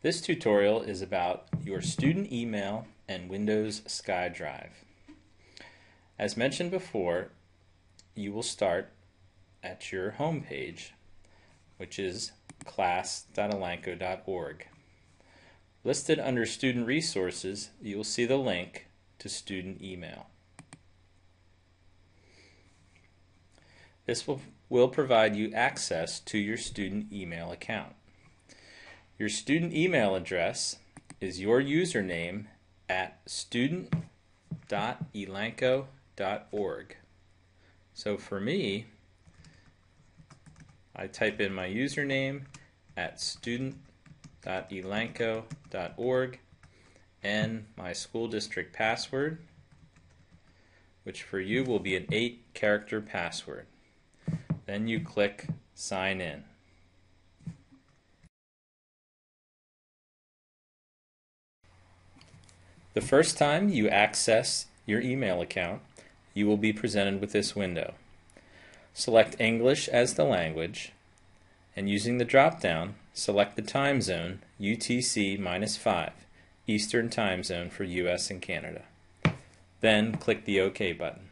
This tutorial is about your student email and Windows SkyDrive. As mentioned before, you will start at your home page, which is class.elanco.org. Listed under Student Resources, you will see the link to Student Email. This will provide you access to your student email account. Your student email address is your username at student.elanco.org. So for me, I type in my username at student.elanco.org and my school district password, which for you will be an 8-character password. Then you click Sign In. The first time you access your email account, you will be presented with this window. Select English as the language, and using the drop-down, select the time zone UTC-5, Eastern Time Zone for US and Canada. Then click the OK button.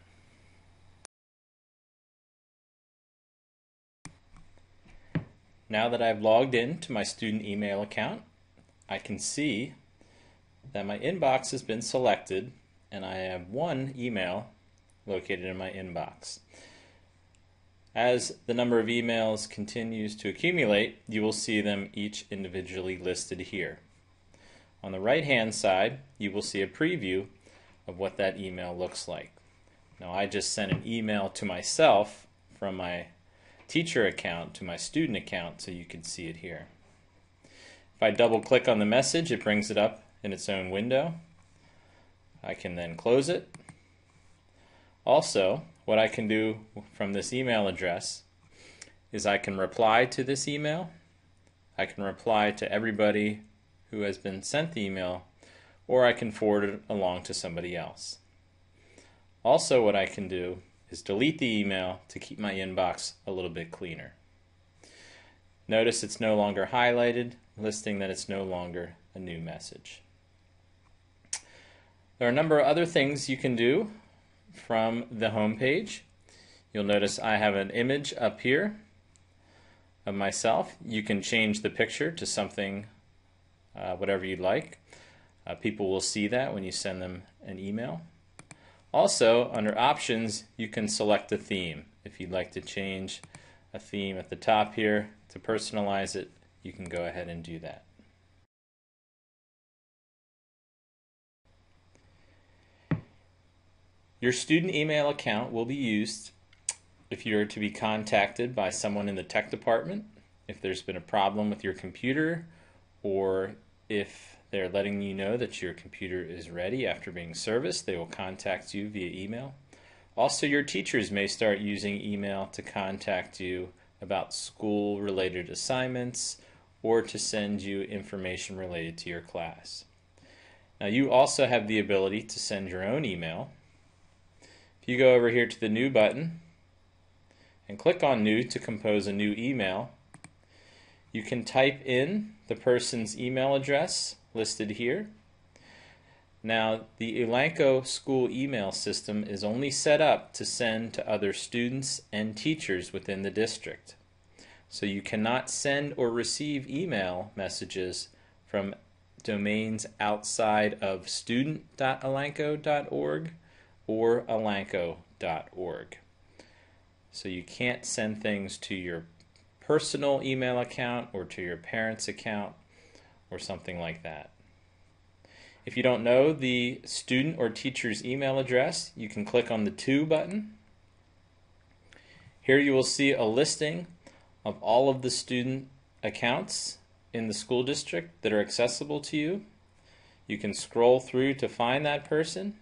Now that I've logged in to my student email account, I can see that my inbox has been selected and I have one email located in my inbox. As the number of emails continues to accumulate, you will see them each individually listed here. On the right hand side, you will see a preview of what that email looks like. Now I just sent an email to myself from my teacher account to my student account, so you can see it here. If I double click on the message, it brings it up in its own window. I can then close it. Also, what I can do from this email address is I can reply to this email. I can reply to everybody who has been sent the email, or I can forward it along to somebody else. Also, what I can do is delete the email to keep my inbox a little bit cleaner. Notice it's no longer highlighted, listing that it's no longer a new message. There are a number of other things you can do from the home page. You'll notice I have an image up here of myself. You can change the picture to something, whatever you'd like. People will see that when you send them an email. Also, under Options, you can select a theme. If you'd like to change a theme at the top here to personalize it, you can go ahead and do that. Your student email account will be used if you are to be contacted by someone in the tech department, if there's been a problem with your computer, or if they're letting you know that your computer is ready after being serviced, they will contact you via email. Also, your teachers may start using email to contact you about school-related assignments or to send you information related to your class. Now, you also have the ability to send your own email. If you go over here to the New button and click on New to compose a new email, you can type in the person's email address listed here. Now, the Elanco school email system is only set up to send to other students and teachers within the district. So you cannot send or receive email messages from domains outside of student.elanco.org or elanco.org. So you can't send things to your personal email account or to your parents' account or something like that. If you don't know the student or teacher's email address, you can click on the To button. Here you will see a listing of all of the student accounts in the school district that are accessible to you. You can scroll through to find that person,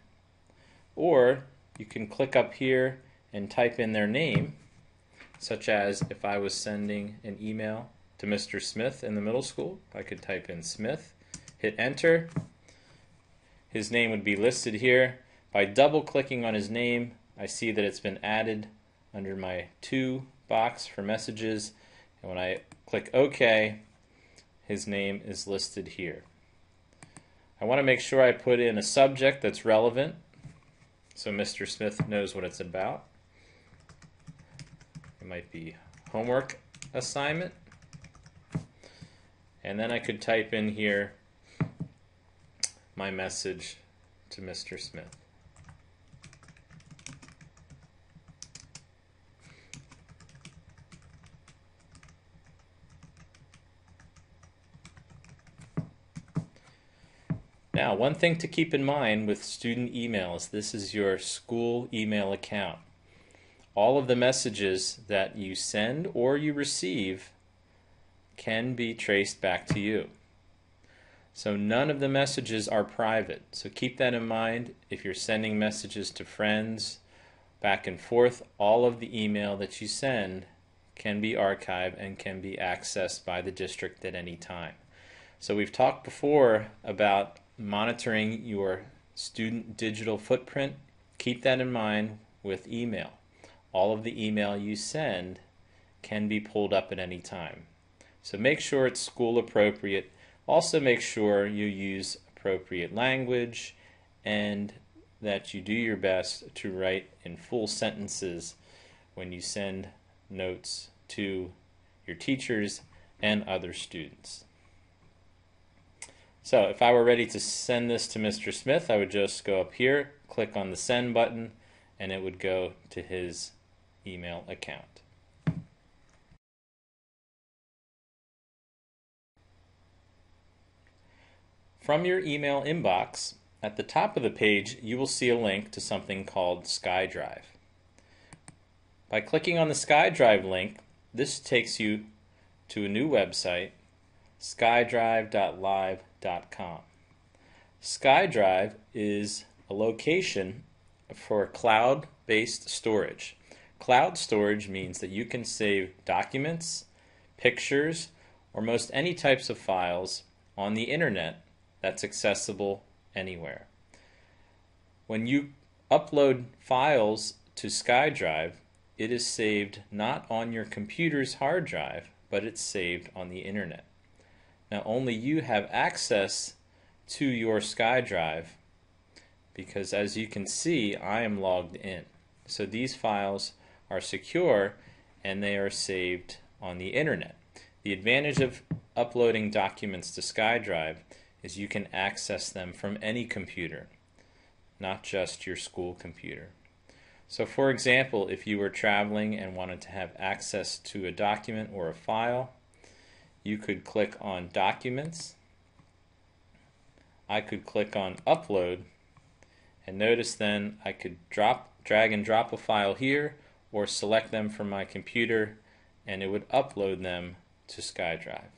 or you can click up here and type in their name, such as if I was sending an email to Mr. Smith in the middle school, I could type in Smith, hit enter. His name would be listed here. By double clicking on his name, I see that it's been added under my To box for messages, and when I click OK, his name is listed here. I want to make sure I put in a subject that's relevant so Mr. Smith knows what it's about. It might be homework assignment. And then I could type in here my message to Mr. Smith. Now, one thing to keep in mind with student emails, this is your school email account. All of the messages that you send or you receive can be traced back to you. So none of the messages are private. So keep that in mind if you're sending messages to friends back and forth. All of the email that you send can be archived and can be accessed by the district at any time. So we've talked before about monitoring your student digital footprint. Keep that in mind with email. All of the email you send can be pulled up at any time. So make sure it's school appropriate. Also make sure you use appropriate language and that you do your best to write in full sentences when you send notes to your teachers and other students. So if I were ready to send this to Mr. Smith, I would just go up here, click on the send button, and it would go to his email account. From your email inbox, at the top of the page, you will see a link to something called SkyDrive. By clicking on the SkyDrive link, this takes you to a new website, skydrive.live.com. SkyDrive is a location for cloud-based storage. Cloud storage means that you can save documents, pictures, or most any types of files on the internet that's accessible anywhere. When you upload files to SkyDrive, it is saved not on your computer's hard drive, but it's saved on the internet. Now only you have access to your SkyDrive because, as you can see, I am logged in. So these files are secure and they are saved on the internet. The advantage of uploading documents to SkyDrive is you can access them from any computer, not just your school computer. So for example, if you were traveling and wanted to have access to a document or a file, you could click on Documents. I could click on Upload, and notice then I could drag and drop a file here or select them from my computer and it would upload them to SkyDrive.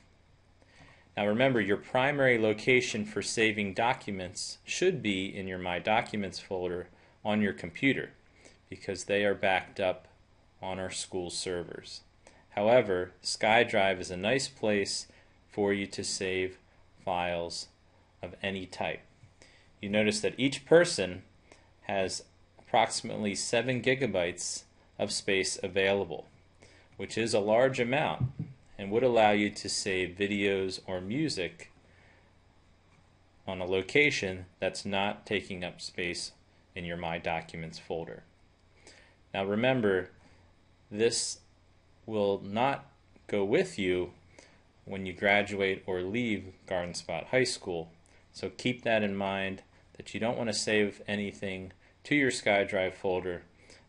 Now remember, your primary location for saving documents should be in your My Documents folder on your computer because they are backed up on our school servers. However, SkyDrive is a nice place for you to save files of any type. You notice that each person has approximately 7 gigabytes of space available, which is a large amount and would allow you to save videos or music on a location that's not taking up space in your My Documents folder. Now remember, this will not go with you when you graduate or leave Garden Spot High School. So keep that in mind, that you don't want to save anything to your SkyDrive folder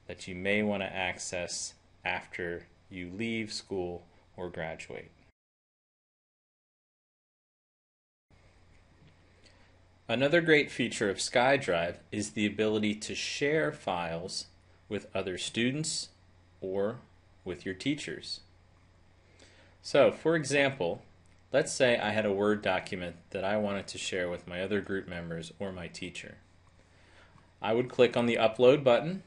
that you may want to access after you leave school or graduate. Another great feature of SkyDrive is the ability to share files with other students or with your teachers. So, for example, let's say I had a Word document that I wanted to share with my other group members or my teacher. I would click on the Upload button,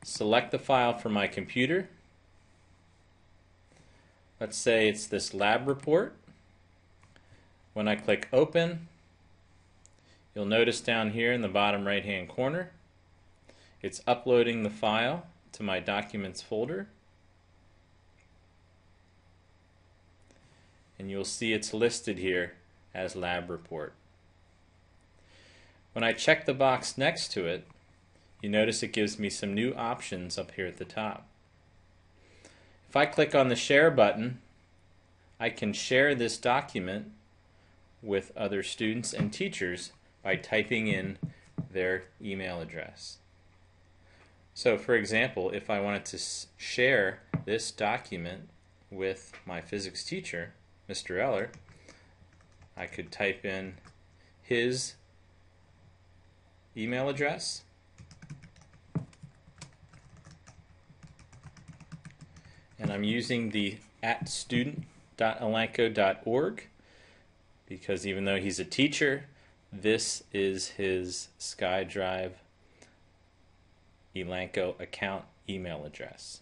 select the file from my computer. Let's say it's this lab report. When I click Open, you'll notice down here in the bottom right-hand corner, it's uploading the file to my Documents folder. and you'll see it's listed here as lab report. When I check the box next to it, you notice it gives me some new options up here at the top. If I click on the share button, I can share this document with other students and teachers by typing in their email address. So for example, if I wanted to share this document with my physics teacher, Mr. Eller, I could type in his email address, and I'm using the @student.elanco.org because even though he's a teacher, this is his SkyDrive Elanco account email address.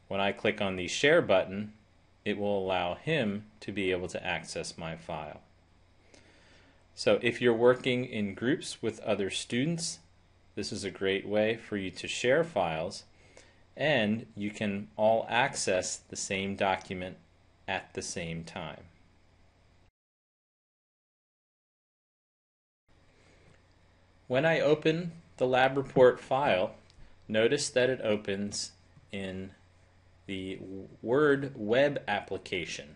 When I click on the share button, it will allow him to be able to access my file. So if you're working in groups with other students, this is a great way for you to share files, and you can all access the same document at the same time. When I open the lab report file, notice that it opens in the Word web application.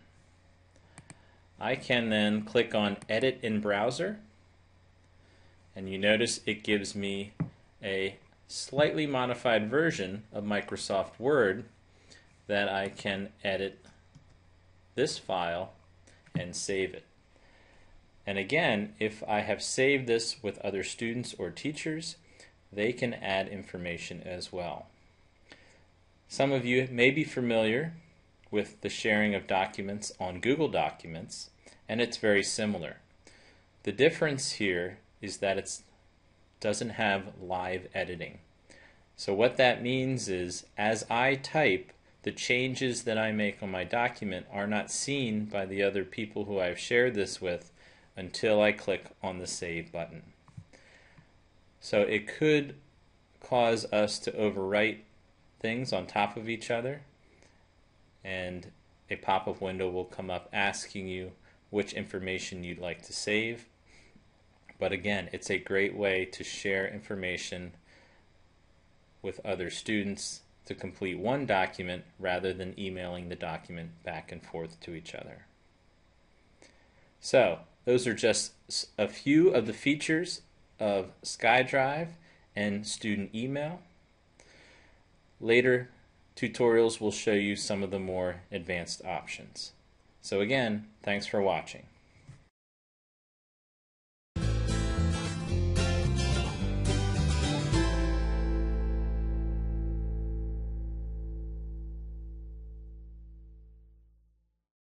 I can then click on Edit in Browser, and you notice it gives me a slightly modified version of Microsoft Word that I can edit this file and save it. And again, if I have saved this with other students or teachers, they can add information as well. Some of you may be familiar with the sharing of documents on Google Documents, and it's very similar. The difference here is that it doesn't have live editing. So what that means is, as I type, the changes that I make on my document are not seen by the other people who I've shared this with until I click on the Save button. So it could cause us to overwrite things on top of each other, and a pop-up window will come up asking you which information you'd like to save. But again, it's a great way to share information with other students to complete one document rather than emailing the document back and forth to each other. So those are just a few of the features of SkyDrive and student email. Later tutorials will show you some of the more advanced options. So again, thanks for watching.